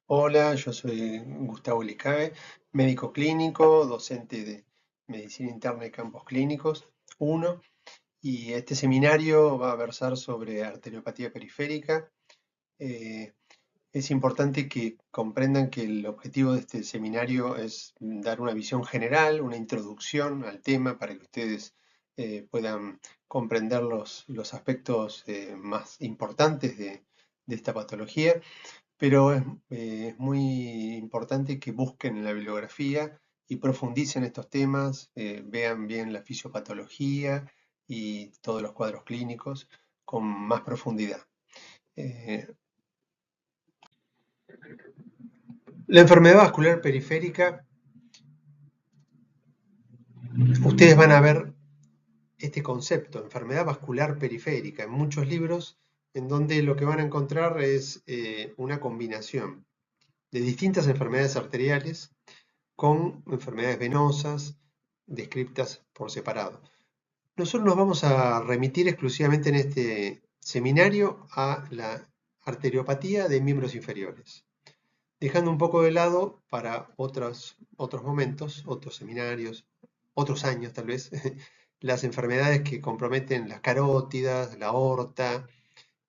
Hola, yo soy Gustavo Licae, médico clínico, docente de Medicina Interna y Campos Clínicos 1, y este seminario va a versar sobre arteriopatía periférica. Eh, es importante que comprendan que el objetivo de este seminario es dar una visión general, una introducción al tema para que ustedes puedan comprender los aspectos más importantes de esta patología. Pero es muy importante que busquen en la bibliografía y profundicen estos temas, vean bien la fisiopatología y todos los cuadros clínicos con más profundidad. Eh, la enfermedad vascular periférica, ustedes van a ver este concepto, enfermedad vascular periférica, en muchos libros en donde lo que van a encontrar es una combinación de distintas enfermedades arteriales con enfermedades venosas descritas por separado. Nosotros nos vamos a remitir exclusivamente en este seminario a la arteriopatía de miembros inferiores, dejando un poco de lado para otros momentos, otros seminarios, otros años tal vez, las enfermedades que comprometen las carótidas, la aorta,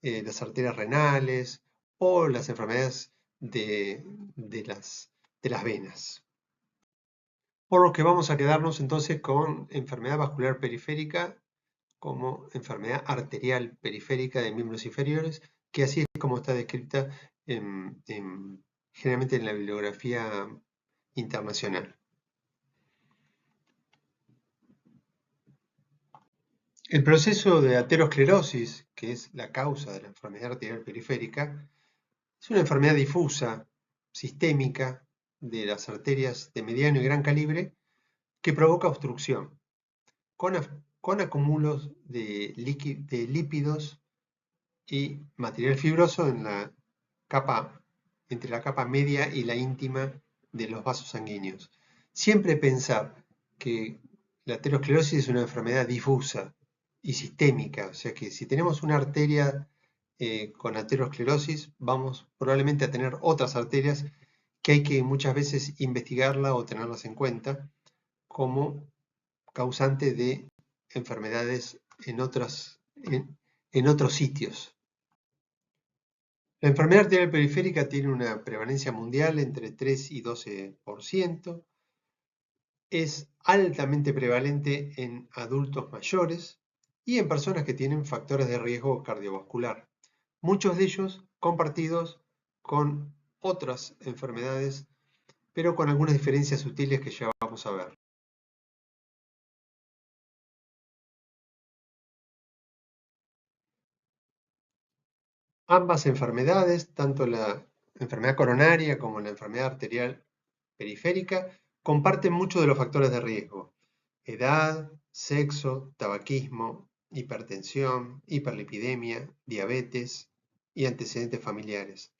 las arterias renales o las enfermedades de las venas. Por lo que vamos a quedarnos entonces con enfermedad vascular periférica como enfermedad arterial periférica de miembros inferiores, que así es como está descrita generalmente en la bibliografía internacional. El proceso de aterosclerosis, que es la causa de la enfermedad arterial periférica, es una enfermedad difusa, sistémica, de las arterias de mediano y gran calibre, que provoca obstrucción, con, con acúmulos de lípidos y material fibroso en la capa, entre la capa media y la íntima de los vasos sanguíneos. Siempre pensar que la aterosclerosis es una enfermedad difusa y sistémica, o sea que si tenemos una arteria con aterosclerosis, vamos probablemente a tener otras arterias que hay que muchas veces investigarla o tenerlas en cuenta como causante de enfermedades en otros sitios. La enfermedad arterial periférica tiene una prevalencia mundial entre 3 y 12%. Es altamente prevalente en adultos mayores y en personas que tienen factores de riesgo cardiovascular, muchos de ellos compartidos con otras enfermedades, pero con algunas diferencias sutiles que ya vamos a ver. Ambas enfermedades, tanto la enfermedad coronaria como la enfermedad arterial periférica, comparten muchos de los factores de riesgo: edad, sexo, tabaquismo, hipertensión, hiperlipidemia, diabetes y antecedentes familiares.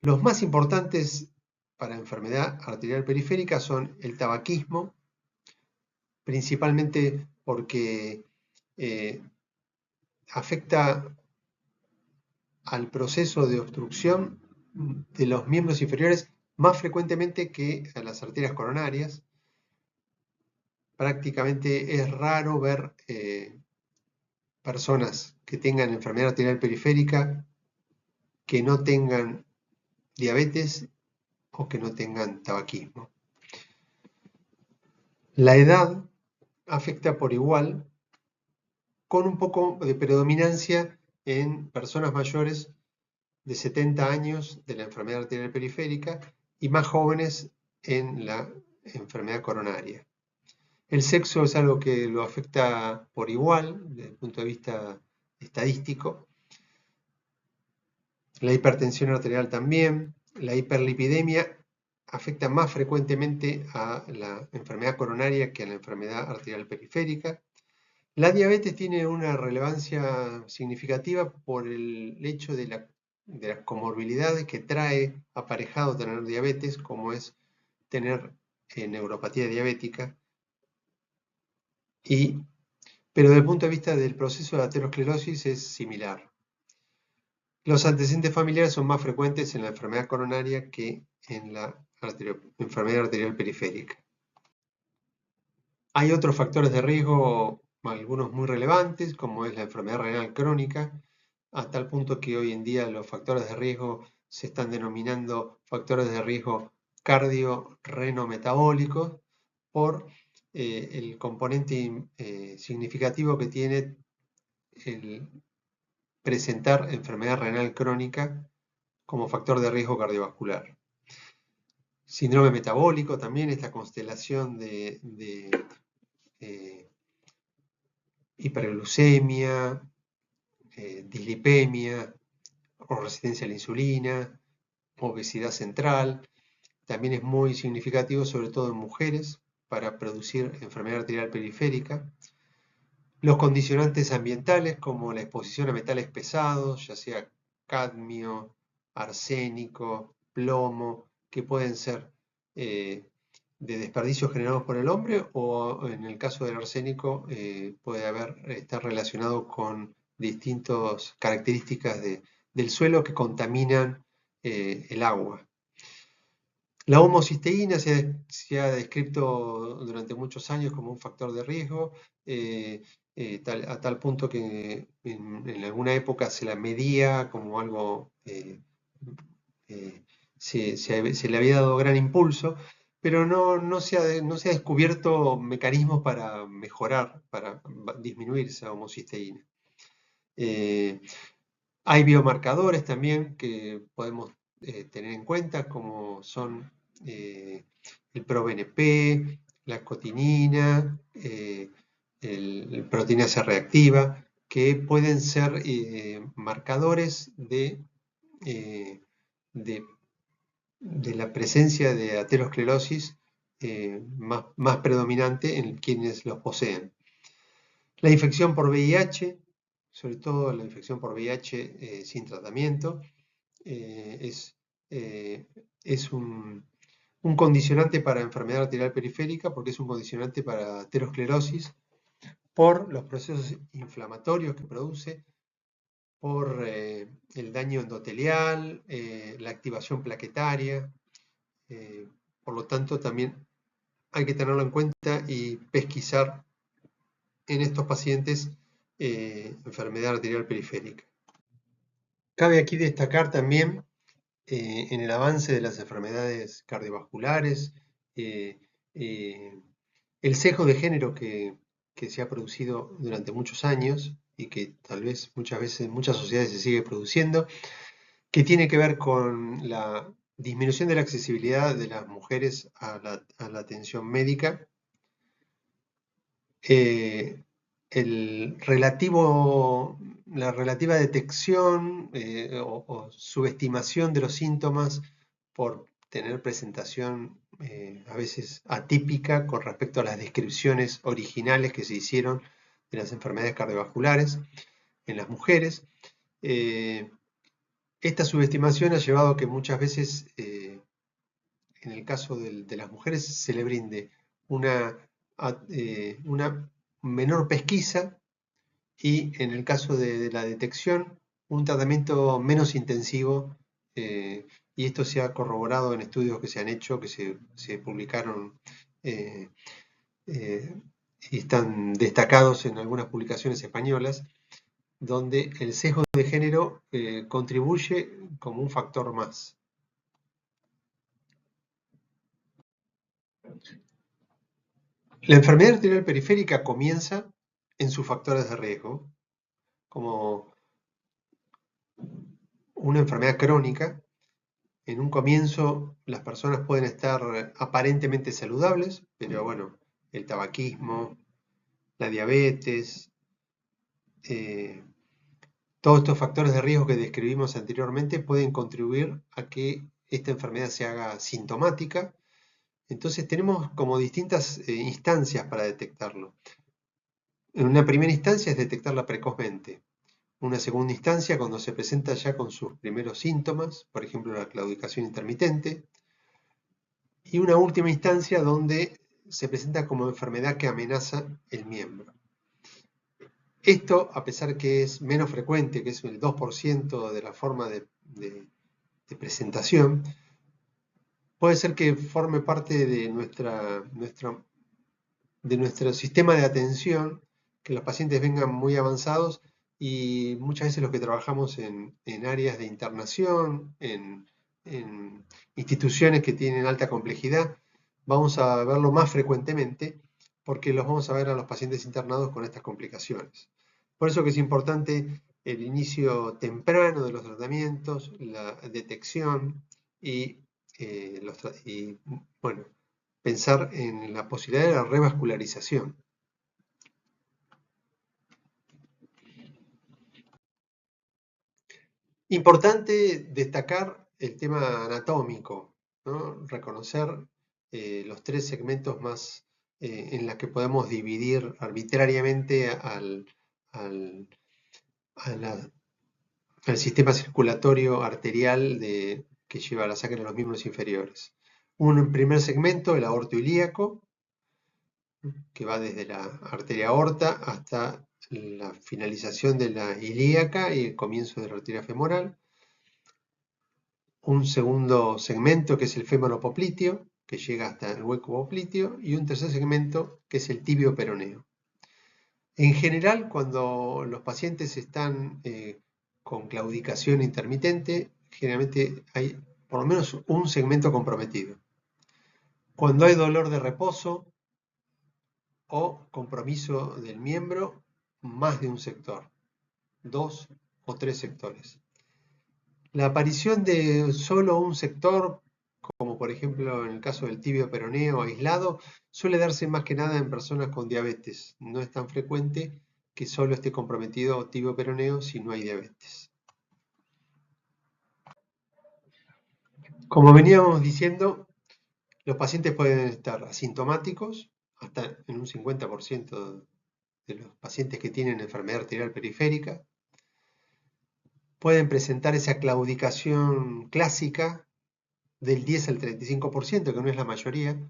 Los más importantes para enfermedad arterial periférica son el tabaquismo, principalmente porque afecta al proceso de obstrucción de los miembros inferiores más frecuentemente que a las arterias coronarias. Prácticamente es raro ver personas que tengan enfermedad arterial periférica que no tengan diabetes o que no tengan tabaquismo. La edad afecta por igual, con un poco de predominancia en personas mayores de 70 años de la enfermedad arterial periférica y más jóvenes en la enfermedad coronaria. El sexo es algo que lo afecta por igual desde el punto de vista estadístico. La hipertensión arterial también. La hiperlipidemia afecta más frecuentemente a la enfermedad coronaria que a la enfermedad arterial periférica. La diabetes tiene una relevancia significativa por el hecho de las comorbilidades que trae aparejado tener diabetes, como es tener neuropatía diabética. Pero desde el punto de vista del proceso de aterosclerosis es similar. Los antecedentes familiares son más frecuentes en la enfermedad coronaria que en la enfermedad arterial periférica. Hay otros factores de riesgo, algunos muy relevantes, como es la enfermedad renal crónica, a tal punto que hoy en día los factores de riesgo se están denominando factores de riesgo cardio-reno-metabólicos por el componente significativo que tiene el presentar enfermedad renal crónica como factor de riesgo cardiovascular. Síndrome metabólico también, esta constelación de hiperglucemia, dislipemia o resistencia a la insulina, obesidad central. También es muy significativo, sobre todo en mujeres, para producir enfermedad arterial periférica. Los condicionantes ambientales, como la exposición a metales pesados, ya sea cadmio, arsénico, plomo, que pueden ser de desperdicios generados por el hombre, o en el caso del arsénico puede estar relacionado con distintas características del suelo que contaminan el agua. La homocisteína se ha descrito durante muchos años como un factor de riesgo, a tal punto que en alguna época se la medía como algo, se le había dado gran impulso, pero no se ha descubierto mecanismos para mejorar, para disminuir esa homocisteína. Hay biomarcadores también que podemos tener en cuenta, como son el ProBNP, la cotinina, el proteína C reactiva, que pueden ser marcadores de la presencia de aterosclerosis más predominante en quienes los poseen. La infección por VIH, sobre todo la infección por VIH sin tratamiento, es un condicionante para enfermedad arterial periférica, porque es un condicionante para aterosclerosis por los procesos inflamatorios que produce, por el daño endotelial, la activación plaquetaria. Por lo tanto, también hay que tenerlo en cuenta y pesquisar en estos pacientes enfermedad arterial periférica. Cabe aquí destacar también en el avance de las enfermedades cardiovasculares, el sesgo de género que se ha producido durante muchos años y que tal vez muchas veces en muchas sociedades se sigue produciendo, que tiene que ver con la disminución de la accesibilidad de las mujeres a la atención médica, la relativa detección o subestimación de los síntomas por tener presentación a veces atípica con respecto a las descripciones originales que se hicieron de las enfermedades cardiovasculares en las mujeres. Esta subestimación ha llevado a que muchas veces, en el caso de las mujeres, se le brinde una menor pesquisa y en el caso de la detección, un tratamiento menos intensivo, y esto se ha corroborado en estudios que se han hecho, que se publicaron y están destacados en algunas publicaciones españolas, donde el sesgo de género contribuye como un factor más. La enfermedad arterial periférica comienza en sus factores de riesgo, como una enfermedad crónica. En un comienzo las personas pueden estar aparentemente saludables, pero bueno, el tabaquismo, la diabetes, todos estos factores de riesgo que describimos anteriormente pueden contribuir a que esta enfermedad se haga sintomática. Entonces tenemos como distintas instancias para detectarlo. En una primera instancia es detectarla precozmente. Una segunda instancia cuando se presenta ya con sus primeros síntomas, por ejemplo la claudicación intermitente. Y una última instancia donde se presenta como enfermedad que amenaza el miembro. Esto, a pesar que es menos frecuente, que es el 2% de la forma de presentación, puede ser que forme parte de nuestro sistema de atención, que los pacientes vengan muy avanzados y muchas veces los que trabajamos en áreas de internación, en instituciones que tienen alta complejidad, vamos a verlo más frecuentemente porque los vamos a ver a los pacientes internados con estas complicaciones. Por eso que es importante el inicio temprano de los tratamientos, la detección y, bueno, pensar en la posibilidad de la revascularización. Importante destacar el tema anatómico, ¿no? Reconocer los tres segmentos más en los que podemos dividir arbitrariamente al, a la- al sistema circulatorio arterial que lleva la sangre a los miembros inferiores. Un primer segmento, el aorto ilíaco, que va desde la arteria aorta hasta la finalización de la ilíaca y el comienzo de la arteria femoral. Un segundo segmento que es el fémoro popliteo, que llega hasta el hueco popliteo, y un tercer segmento que es el tibio peroneo. En general, cuando los pacientes están con claudicación intermitente, generalmente hay por lo menos un segmento comprometido. Cuando hay dolor de reposo o compromiso del miembro, más de un sector, 2 o 3 sectores. La aparición de solo un sector, como por ejemplo en el caso del tibio peroneo aislado, suele darse más que nada en personas con diabetes. No es tan frecuente que solo esté comprometido tibio peroneo si no hay diabetes. Como veníamos diciendo, los pacientes pueden estar asintomáticos, hasta en un 50% de los pacientes que tienen enfermedad arterial periférica. Pueden presentar esa claudicación clásica del 10 al 35%, que no es la mayoría,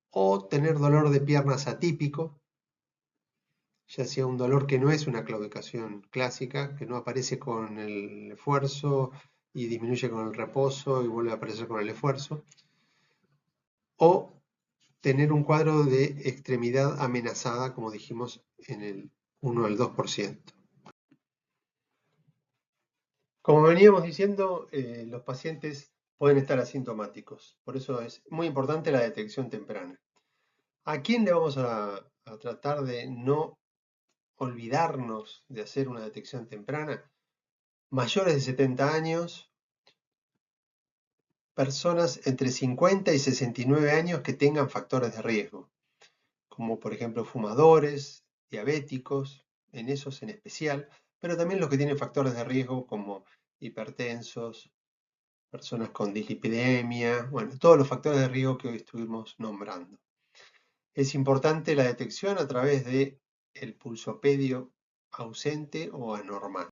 o tener dolor de piernas atípico, ya sea un dolor que no es una claudicación clásica, que no aparece con el esfuerzo y disminuye con el reposo y vuelve a aparecer con el esfuerzo, o tener un cuadro de extremidad amenazada, como dijimos en el 1 al 2%. Como veníamos diciendo, los pacientes pueden estar asintomáticos, por eso es muy importante la detección temprana. ¿A quién le vamos a tratar de no olvidarnos de hacer una detección temprana? Mayores de 70 años, personas entre 50 y 69 años que tengan factores de riesgo, como por ejemplo fumadores, diabéticos, en esos en especial, pero también los que tienen factores de riesgo como hipertensos, personas con dislipidemia, bueno, todos los factores de riesgo que hoy estuvimos nombrando. Es importante la detección a través de el pulsopedio ausente o anormal.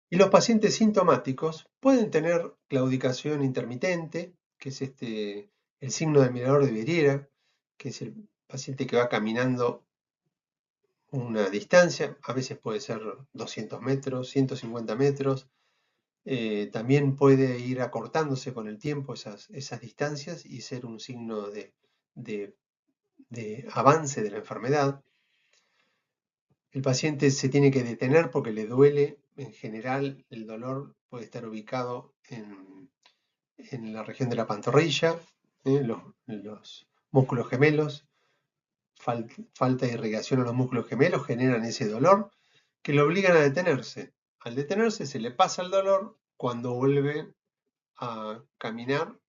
Y los pacientes sintomáticos pueden tener claudicación intermitente, que es el signo del mirador de Vieriera, que es el paciente que va caminando una distancia, a veces puede ser 200 metros, 150 metros, también puede ir acortándose con el tiempo esas distancias y ser un signo de avance de la enfermedad. El paciente se tiene que detener porque le duele. En general, el dolor puede estar ubicado en la región de la pantorrilla, los músculos gemelos. Falta de irrigación a los músculos gemelos generan ese dolor que lo obligan a detenerse. Al detenerse se le pasa el dolor cuando vuelve a caminar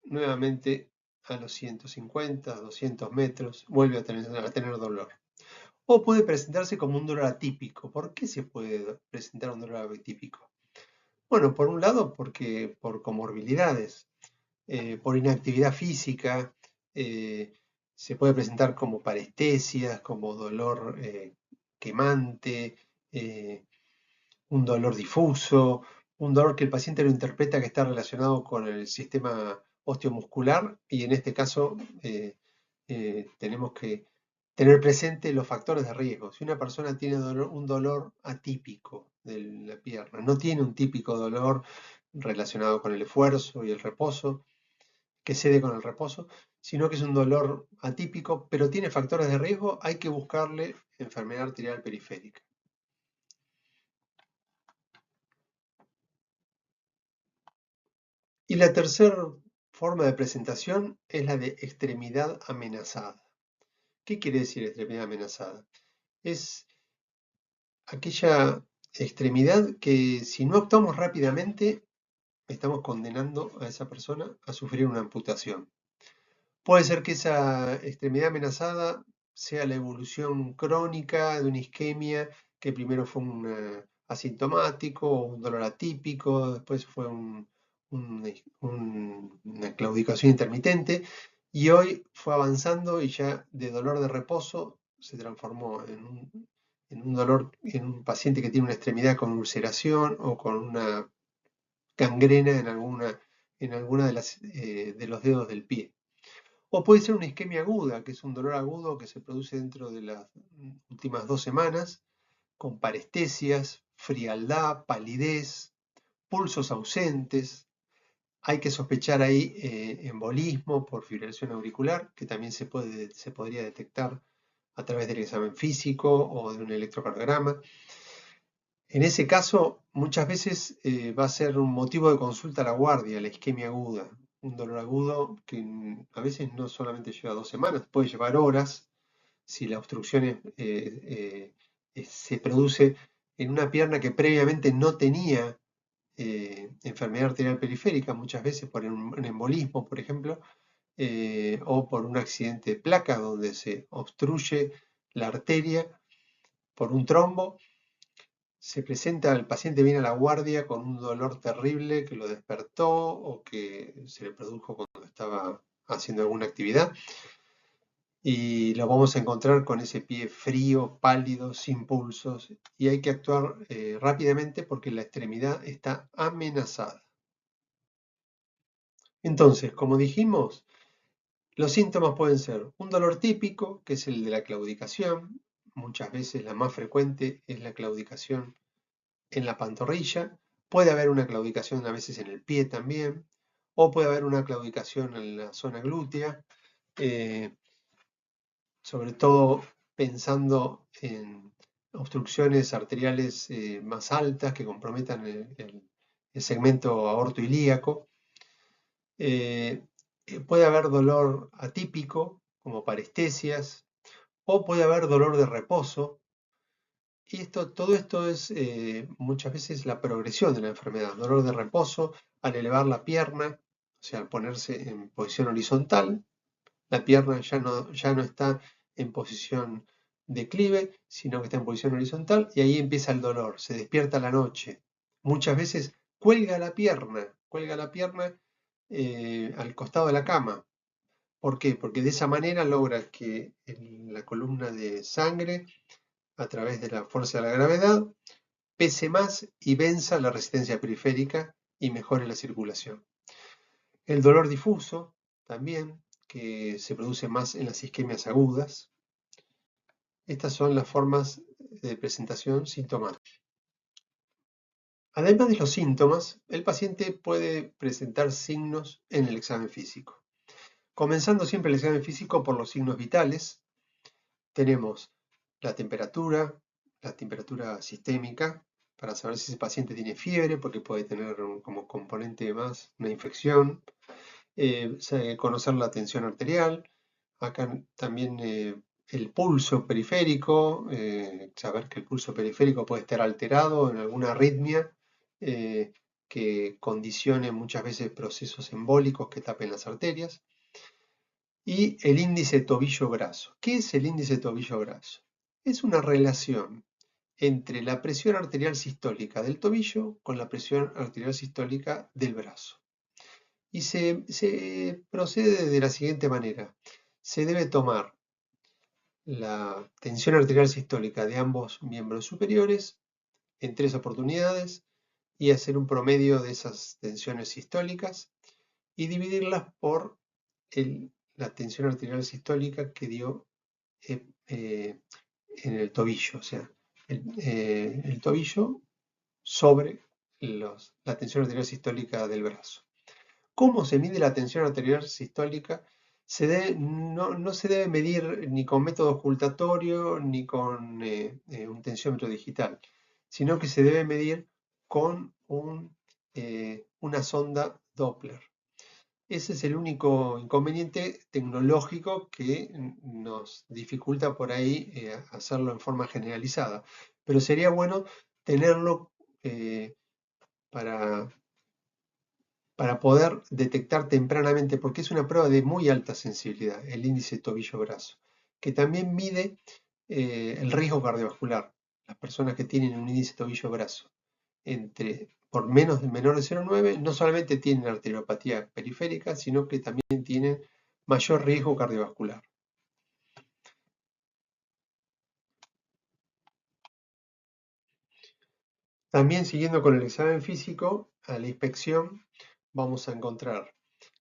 nuevamente a los 150, 200 metros, vuelve a tener dolor. O puede presentarse como un dolor atípico. ¿Por qué se puede presentar un dolor atípico? Bueno, por un lado, porque por comorbilidades, por inactividad física, se puede presentar como parestesias, como dolor quemante, un dolor difuso, un dolor que el paciente lo interpreta que está relacionado con el sistema osteomuscular y en este caso tenemos que tener presente los factores de riesgo. Si una persona tiene un dolor atípico de la pierna, no tiene un típico dolor relacionado con el esfuerzo y el reposo, que cede con el reposo, sino que es un dolor atípico, pero tiene factores de riesgo, hay que buscarle enfermedad arterial periférica. Y la tercera forma de presentación es la de extremidad amenazada. ¿Qué quiere decir extremidad amenazada? Es aquella extremidad que si no actuamos rápidamente, estamos condenando a esa persona a sufrir una amputación. Puede ser que esa extremidad amenazada sea la evolución crónica de una isquemia que primero fue un asintomático o un dolor atípico, después fue una claudicación intermitente y hoy fue avanzando y ya de dolor de reposo se transformó en un dolor en un paciente que tiene una extremidad con ulceración o con una gangrena en alguna de los dedos del pie. O puede ser una isquemia aguda, que es un dolor agudo que se produce dentro de las últimas 2 semanas, con parestesias, frialdad, palidez, pulsos ausentes. Hay que sospechar ahí embolismo por fibrilación auricular, que también se podría detectar a través del examen físico o de un electrocardiograma. En ese caso, muchas veces va a ser un motivo de consulta a la guardia, la isquemia aguda, un dolor agudo que a veces no solamente lleva 2 semanas, puede llevar horas si la obstrucción se produce en una pierna que previamente no tenía enfermedad arterial periférica, muchas veces por un embolismo, por ejemplo, o por un accidente de placa donde se obstruye la arteria por un trombo. Se presenta, el paciente viene a la guardia con un dolor terrible que lo despertó o que se le produjo cuando estaba haciendo alguna actividad y lo vamos a encontrar con ese pie frío, pálido, sin pulsos y hay que actuar rápidamente porque la extremidad está amenazada. Entonces, como dijimos, los síntomas pueden ser un dolor típico, que es el de la claudicación, muchas veces la más frecuente es la claudicación en la pantorrilla, puede haber una claudicación a veces en el pie también, o puede haber una claudicación en la zona glútea, sobre todo pensando en obstrucciones arteriales más altas que comprometan el segmento aortoilíaco. Puede haber dolor atípico, como parestesias, o puede haber dolor de reposo. Y todo esto es muchas veces la progresión de la enfermedad. Dolor de reposo al elevar la pierna, o sea, al ponerse en posición horizontal. La pierna ya no está en posición declive, sino que está en posición horizontal y ahí empieza el dolor. Se despierta a la noche. Muchas veces cuelga la pierna al costado de la cama. ¿Por qué? Porque de esa manera logra que en la columna de sangre, a través de la fuerza de la gravedad, pese más y venza la resistencia periférica y mejore la circulación. El dolor difuso también, que se produce más en las isquemias agudas. Estas son las formas de presentación sintomática. Además de los síntomas, el paciente puede presentar signos en el examen físico. Comenzando siempre el examen físico por los signos vitales, tenemos la temperatura sistémica, para saber si ese paciente tiene fiebre, porque puede tener como componente más una infección, conocer la tensión arterial, acá también el pulso periférico, saber que el pulso periférico puede estar alterado en alguna arritmia que condicione muchas veces procesos embólicos que tapen las arterias. Y el índice tobillo-brazo. ¿Qué es el índice tobillo-brazo? Es una relación entre la presión arterial sistólica del tobillo con la presión arterial sistólica del brazo. Y se procede de la siguiente manera. Se debe tomar la tensión arterial sistólica de ambos miembros superiores en 3 oportunidades y hacer un promedio de esas tensiones sistólicas y dividirlas por la tensión arterial sistólica que dio en el tobillo, o sea, el tobillo sobre la tensión arterial sistólica del brazo. ¿Cómo se mide la tensión arterial sistólica? No se debe medir ni con método ocultatorio ni con un tensiómetro digital, sino que se debe medir con una sonda Doppler. Ese es el único inconveniente tecnológico que nos dificulta por ahí hacerlo en forma generalizada. Pero sería bueno tenerlo eh, para, para poder detectar tempranamente, porque es una prueba de muy alta sensibilidad, el índice tobillo-brazo, que también mide el riesgo cardiovascular. Las personas que tienen un índice tobillo-brazo por menor de 0,9 no solamente tienen arteriopatía periférica, sino que también tienen mayor riesgo cardiovascular. También siguiendo con el examen físico, a la inspección vamos a encontrar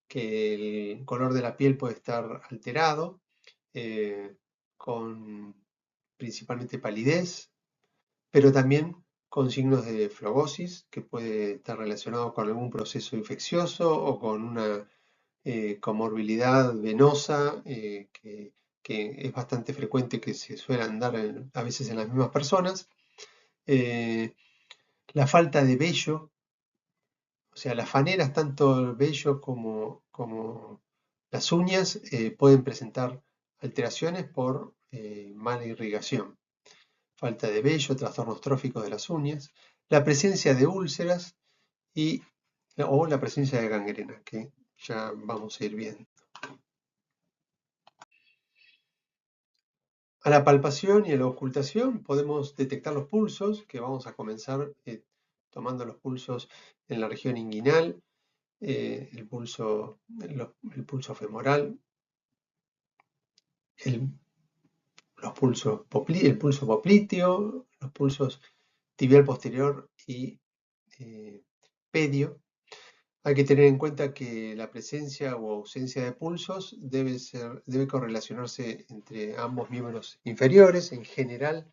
que el color de la piel puede estar alterado, con principalmente palidez, pero también con signos de flebosis, que puede estar relacionado con algún proceso infeccioso o con una comorbilidad venosa que es bastante frecuente que se suelen dar a veces en las mismas personas. La falta de vello, o sea, las faneras, tanto el vello como las uñas, pueden presentar alteraciones por mala irrigación. Falta de vello, trastornos tróficos de las uñas, la presencia de úlceras o la presencia de gangrena, que ya vamos a ir viendo. A la palpación y a la ocultación podemos detectar los pulsos, que vamos a comenzar tomando los pulsos en la región inguinal, el pulso femoral, el pulso popliteo, los pulsos tibial posterior y pedio. Hay que tener en cuenta que la presencia o ausencia de pulsos debe correlacionarse entre ambos miembros inferiores. En general,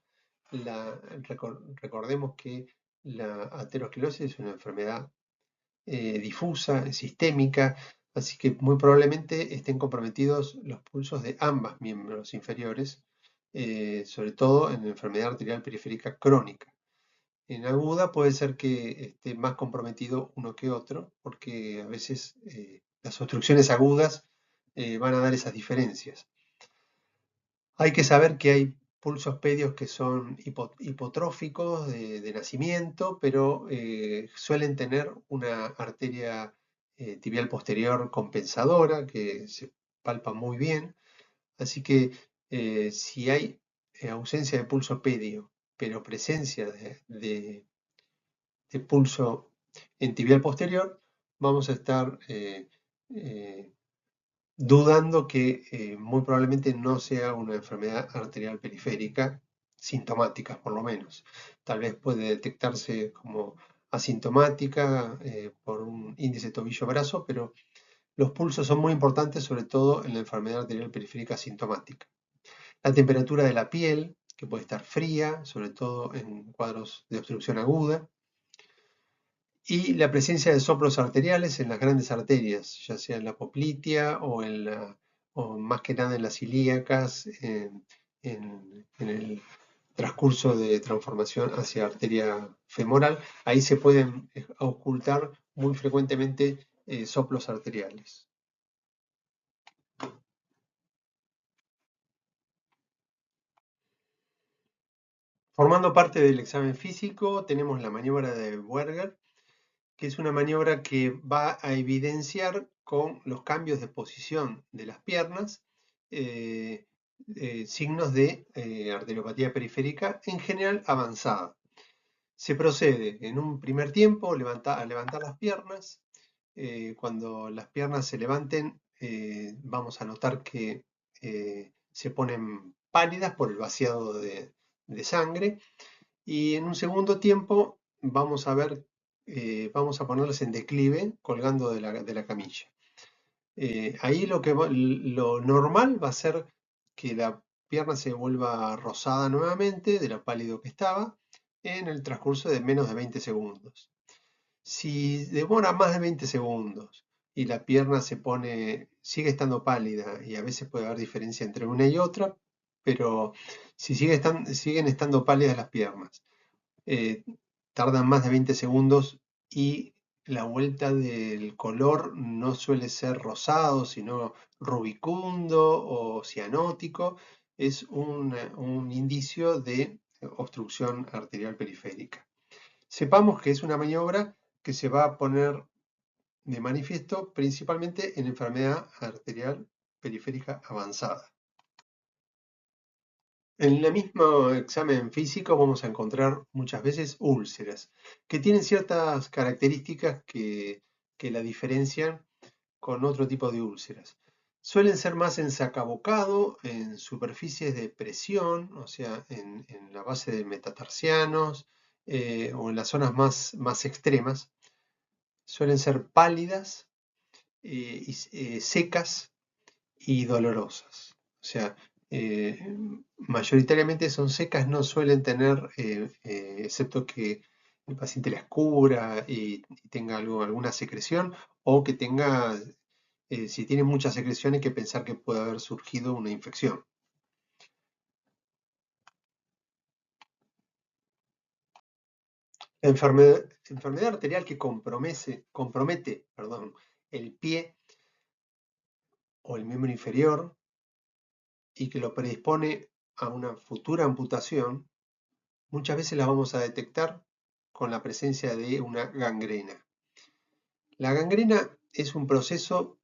recordemos que la aterosclerosis es una enfermedad difusa, sistémica, así que muy probablemente estén comprometidos los pulsos de ambos miembros inferiores, sobre todo en la enfermedad arterial periférica crónica. En aguda puede ser que esté más comprometido uno que otro, porque a veces las obstrucciones agudas van a dar esas diferencias. Hay que saber que hay pulsos pedios que son hipotróficos de nacimiento, pero suelen tener una arteria tibial posterior compensadora que se palpa muy bien. Así que si hay ausencia de pulso pedio, pero presencia de pulso en tibial posterior, vamos a estar dudando que muy probablemente no sea una enfermedad arterial periférica sintomática, por lo menos. Tal vez puede detectarse como asintomática por un índice tobillo-brazo, pero los pulsos son muy importantes, sobre todo en la enfermedad arterial periférica sintomática. La temperatura de la piel, que puede estar fría, sobre todo en cuadros de obstrucción aguda, y la presencia de soplos arteriales en las grandes arterias, ya sea en la poplitea o más que nada en las ilíacas, en el transcurso de transformación hacia arteria femoral. Ahí se pueden ocultar muy frecuentemente soplos arteriales. Formando parte del examen físico, tenemos la maniobra de Werger, que es una maniobra que va a evidenciar con los cambios de posición de las piernas signos de arteriopatía periférica en general avanzada. Se procede en un primer tiempo a levantar las piernas. Cuando las piernas se levanten, vamos a notar que se ponen pálidas por el vaciado de sangre. Y en un segundo tiempo vamos a ver, vamos a ponerlas en declive colgando de la camilla. Ahí lo normal va a ser que pierna se vuelva rosada nuevamente de lo pálido que estaba en el transcurso de menos de 20 segundos. Si demora más de 20 segundos y la pierna sigue estando pálida, y a veces puede haber diferencia entre una y otra, pero si siguen estando pálidas las piernas, eh, tardan más de 20 segundos y la vuelta del color no suele ser rosado, sino rubicundo o cianótico, es un indicio de obstrucción arterial periférica. Sepamos que es una maniobra que se va a poner de manifiesto principalmente en enfermedad arterial periférica avanzada. En el mismo examen físico vamos a encontrar muchas veces úlceras, que tienen ciertas características que la diferencian con otro tipo de úlceras. Suelen ser más en sacabocado, en superficies de presión, o sea, en la base de metatarsianos o en las zonas más extremas. Suelen ser pálidas, secas y dolorosas. O sea, mayoritariamente son secas, no suelen tener, excepto que el paciente las cubra y tenga alguna secreción, o que tenga, si tiene mucha secreción, hay que pensar que puede haber surgido una infección. La enfermedad arterial que compromete, el pie o el miembro inferior y que lo predispone a una futura amputación, muchas veces la vamos a detectar con la presencia de una gangrena. La gangrena es un proceso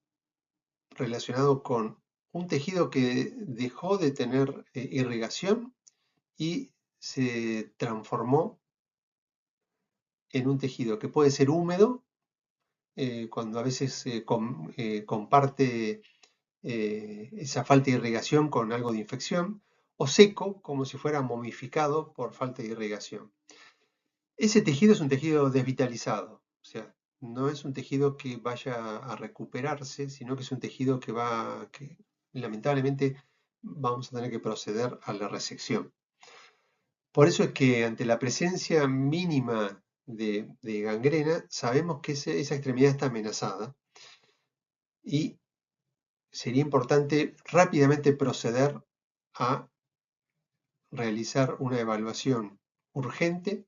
relacionado con un tejido que dejó de tener irrigación y se transformó en un tejido que puede ser húmedo, cuando a veces comparte esa falta de irrigación con algo de infección, o seco, como si fuera momificado por falta de irrigación. Ese tejido es un tejido desvitalizado, o sea, no es un tejido que vaya a recuperarse, sino que es un tejido que lamentablemente vamos a tener que proceder a la resección. Por eso es que ante la presencia mínima de gangrena, sabemos que esa extremidad está amenazada y sería importante rápidamente proceder a realizar una evaluación urgente,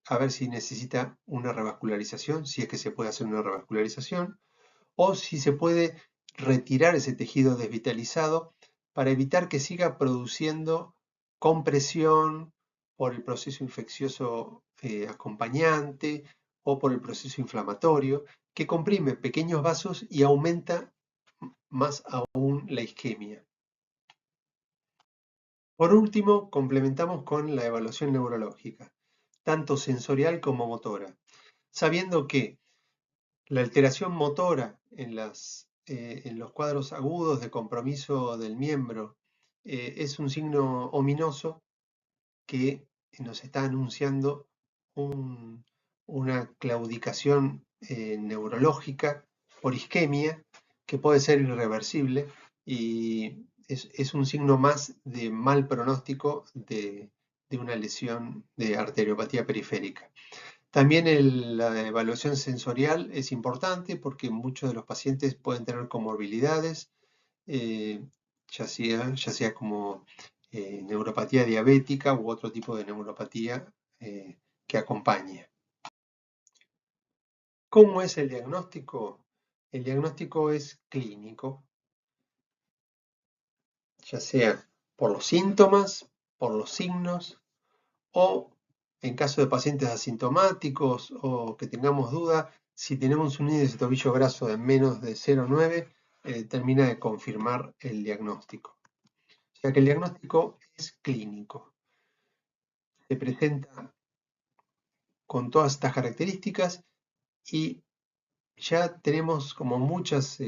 a ver si necesita una revascularización, si es que se puede hacer una revascularización, o si se puede retirar ese tejido desvitalizado para evitar que siga produciendo compresión por el proceso infeccioso acompañante o por el proceso inflamatorio, que comprime pequeños vasos y aumenta más aún la isquemia. Por último, complementamos con la evaluación neurológica, tanto sensorial como motora, sabiendo que la alteración motora en los cuadros agudos de compromiso del miembro es un signo ominoso que nos está anunciando una claudicación neurológica por isquemia que puede ser irreversible y es un signo más de mal pronóstico de una lesión de arteriopatía periférica. También la evaluación sensorial es importante porque muchos de los pacientes pueden tener comorbilidades, eh, ya sea como neuropatía diabética u otro tipo de neuropatía que acompañe. ¿Cómo es el diagnóstico? El diagnóstico es clínico, ya sea por los síntomas, por los signos, o en caso de pacientes asintomáticos o que tengamos duda, si tenemos un índice de tobillo graso de menos de 0,9, termina de confirmar el diagnóstico. O sea que el diagnóstico es clínico. Se presenta con todas estas características y ya tenemos, como muchas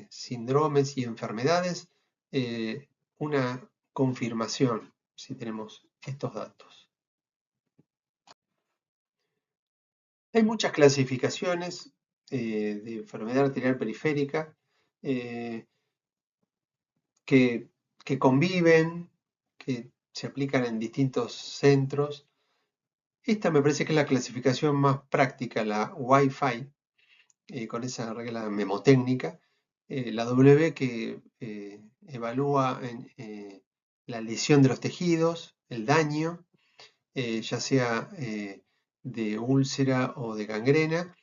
síndromes y enfermedades, una confirmación si tenemos estos datos. Hay muchas clasificaciones de enfermedad arterial periférica que que conviven, que se aplican en distintos centros. Esta me parece que es la clasificación más práctica, la Wi-Fi, con esa regla memotécnica. La W que evalúa la lesión de los tejidos, el daño, ya sea de úlcera o de gangrena.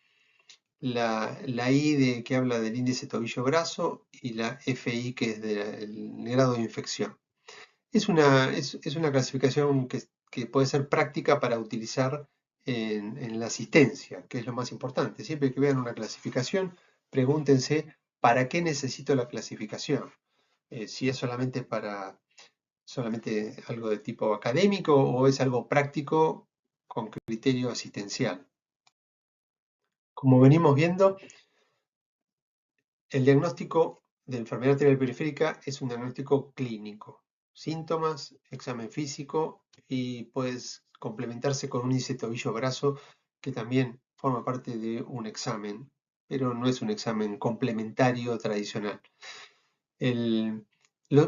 La I que habla del índice tobillo-brazo y la FI que es del grado de infección. Es una clasificación que puede ser práctica para utilizar en la asistencia, que es lo más importante. Siempre que vean una clasificación, pregúntense ¿para qué necesito la clasificación? Si es solamente algo de tipo académico o es algo práctico con criterio asistencial. Como venimos viendo, el diagnóstico de enfermedad arterial periférica es un diagnóstico clínico. Síntomas, examen físico y puedes complementarse con un índice tobillo-brazo que también forma parte de un examen, pero no es un examen complementario tradicional.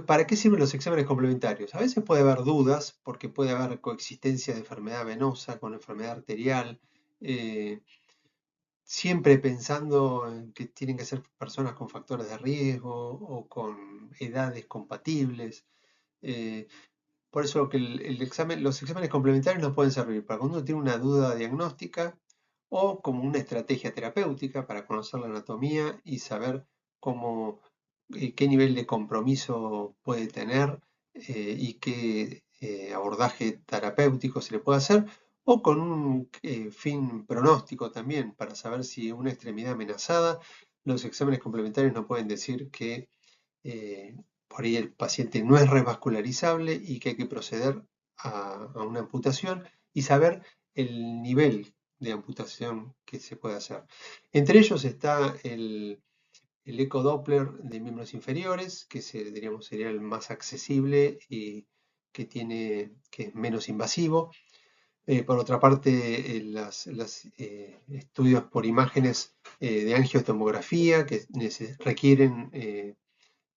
¿Para qué sirven los exámenes complementarios? A veces puede haber dudas porque puede haber coexistencia de enfermedad venosa con enfermedad arterial. eh, Siempre pensando en que tienen que ser personas con factores de riesgo o con edades compatibles. Eh, por eso que los exámenes complementarios nos pueden servir para cuando uno tiene una duda diagnóstica o como una estrategia terapéutica para conocer la anatomía y saber qué nivel de compromiso puede tener y qué abordaje terapéutico se le puede hacer, o con un fin pronóstico también, para saber si una extremidad amenazada, los exámenes complementarios nos pueden decir que eh, por ahí el paciente no es revascularizable y que hay que proceder a una amputación y saber el nivel de amputación que se puede hacer. Entre ellos está el ecodoppler de miembros inferiores, que diríamos, sería el más accesible y que es menos invasivo. Por otra parte, los estudios por imágenes de angiotomografía que requieren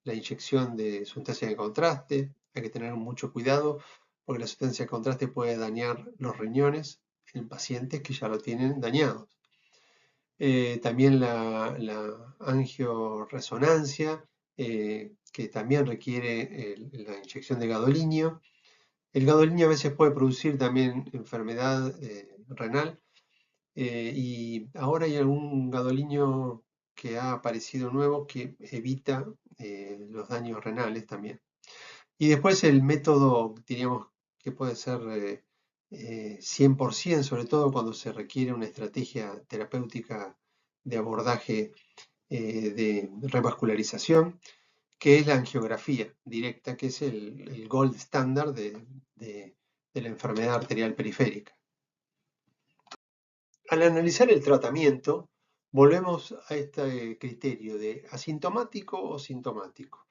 la inyección de sustancia de contraste. Hay que tener mucho cuidado porque la sustancia de contraste puede dañar los riñones en pacientes que ya lo tienen dañados. También la angioresonancia, que también requiere la inyección de gadolinio. El gadolinio a veces puede producir también enfermedad renal y ahora hay algún gadolinio que ha aparecido nuevo que evita los daños renales también. Y después el método, diríamos, que puede ser 100%, sobre todo cuando se requiere una estrategia terapéutica de abordaje de revascularización, que es la angiografía directa, que es el gold standard de la enfermedad arterial periférica. Al analizar el tratamiento, volvemos a este criterio de asintomático o sintomático.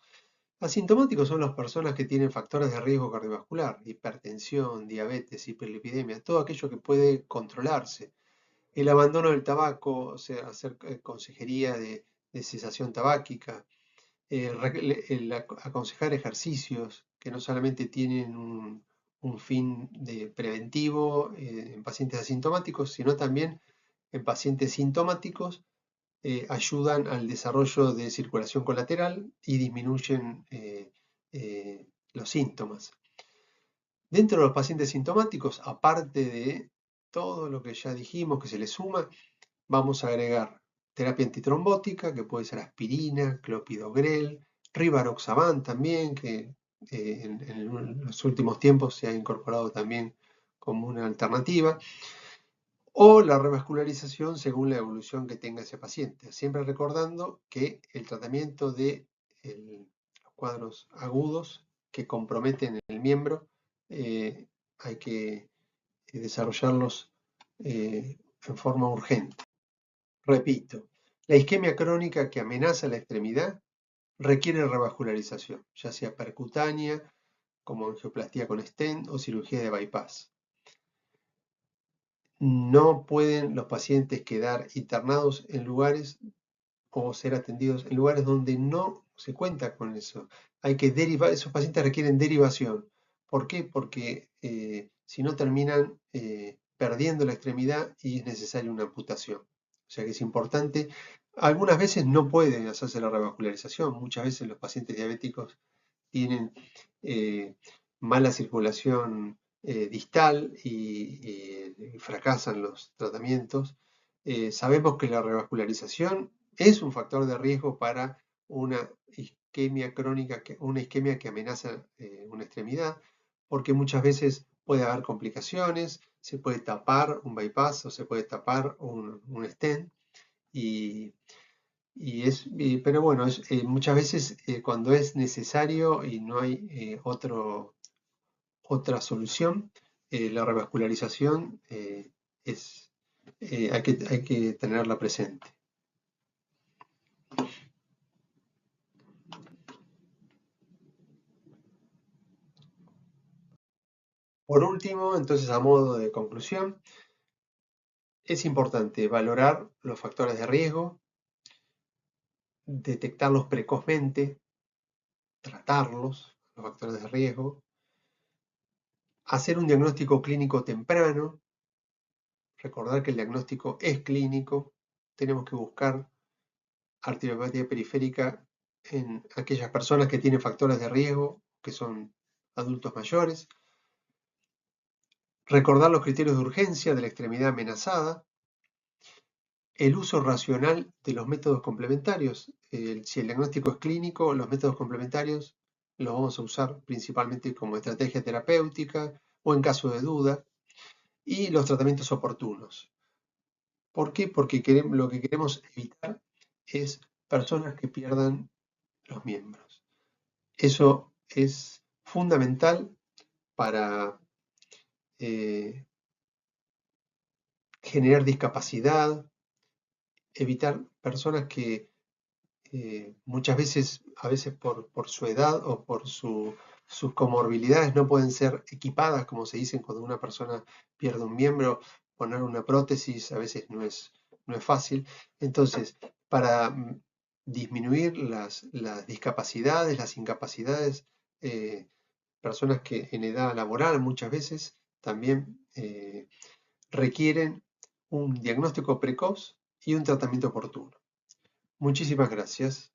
Asintomáticos son las personas que tienen factores de riesgo cardiovascular, hipertensión, diabetes, hiperlipidemia, todo aquello que puede controlarse. El abandono del tabaco, o sea, hacer consejería de cesación tabáquica, aconsejar ejercicios que no solamente tienen un fin de preventivo en pacientes asintomáticos, sino también en pacientes sintomáticos, ayudan al desarrollo de circulación colateral y disminuyen los síntomas. Dentro de los pacientes sintomáticos, aparte de todo lo que ya dijimos que se le suma, vamos a agregar terapia antitrombótica, que puede ser aspirina, clopidogrel, rivaroxaban también, que en los últimos tiempos se ha incorporado también como una alternativa, o la revascularización según la evolución que tenga ese paciente. Siempre recordando que el tratamiento de los cuadros agudos que comprometen el miembro hay que desarrollarlos en forma urgente. Repito, la isquemia crónica que amenaza la extremidad requiere revascularización, ya sea percutánea, como angioplastía con stent o cirugía de bypass. No pueden los pacientes quedar internados en lugares o ser atendidos en lugares donde no se cuenta con eso. hay que derivar, esos pacientes requieren derivación. ¿Por qué? Porque si no terminan perdiendo la extremidad y es necesaria una amputación. O sea que es importante. Algunas veces no pueden hacerse la revascularización. Muchas veces los pacientes diabéticos tienen mala circulación distal y fracasan los tratamientos. Sabemos que la revascularización es un factor de riesgo para una isquemia crónica, una isquemia que amenaza una extremidad, porque muchas veces puede haber complicaciones, se puede tapar un bypass o se puede tapar un stent y pero bueno, muchas veces cuando es necesario y no hay otra solución, la revascularización hay que tenerla presente. Por último, entonces a modo de conclusión, es importante valorar los factores de riesgo, detectarlos precozmente, tratarlos, los factores de riesgo, hacer un diagnóstico clínico temprano, recordar que el diagnóstico es clínico, tenemos que buscar arteriopatía periférica en aquellas personas que tienen factores de riesgo, que son adultos mayores, recordar los criterios de urgencia de la extremidad amenazada, el uso racional de los métodos complementarios. Si el diagnóstico es clínico, los métodos complementarios los vamos a usar principalmente como estrategia terapéutica o en caso de duda, y los tratamientos oportunos. ¿Por qué? Porque lo que queremos evitar es personas que pierdan los miembros. Eso es fundamental para generar discapacidad, evitar personas que muchas veces, a veces por su edad o por sus comorbilidades no pueden ser equipadas, como se dice cuando una persona pierde un miembro, poner una prótesis a veces no es fácil. Entonces, para disminuir las discapacidades, las incapacidades, personas que en edad laboral muchas veces también requieren un diagnóstico precoz y un tratamiento oportuno. Muchísimas gracias.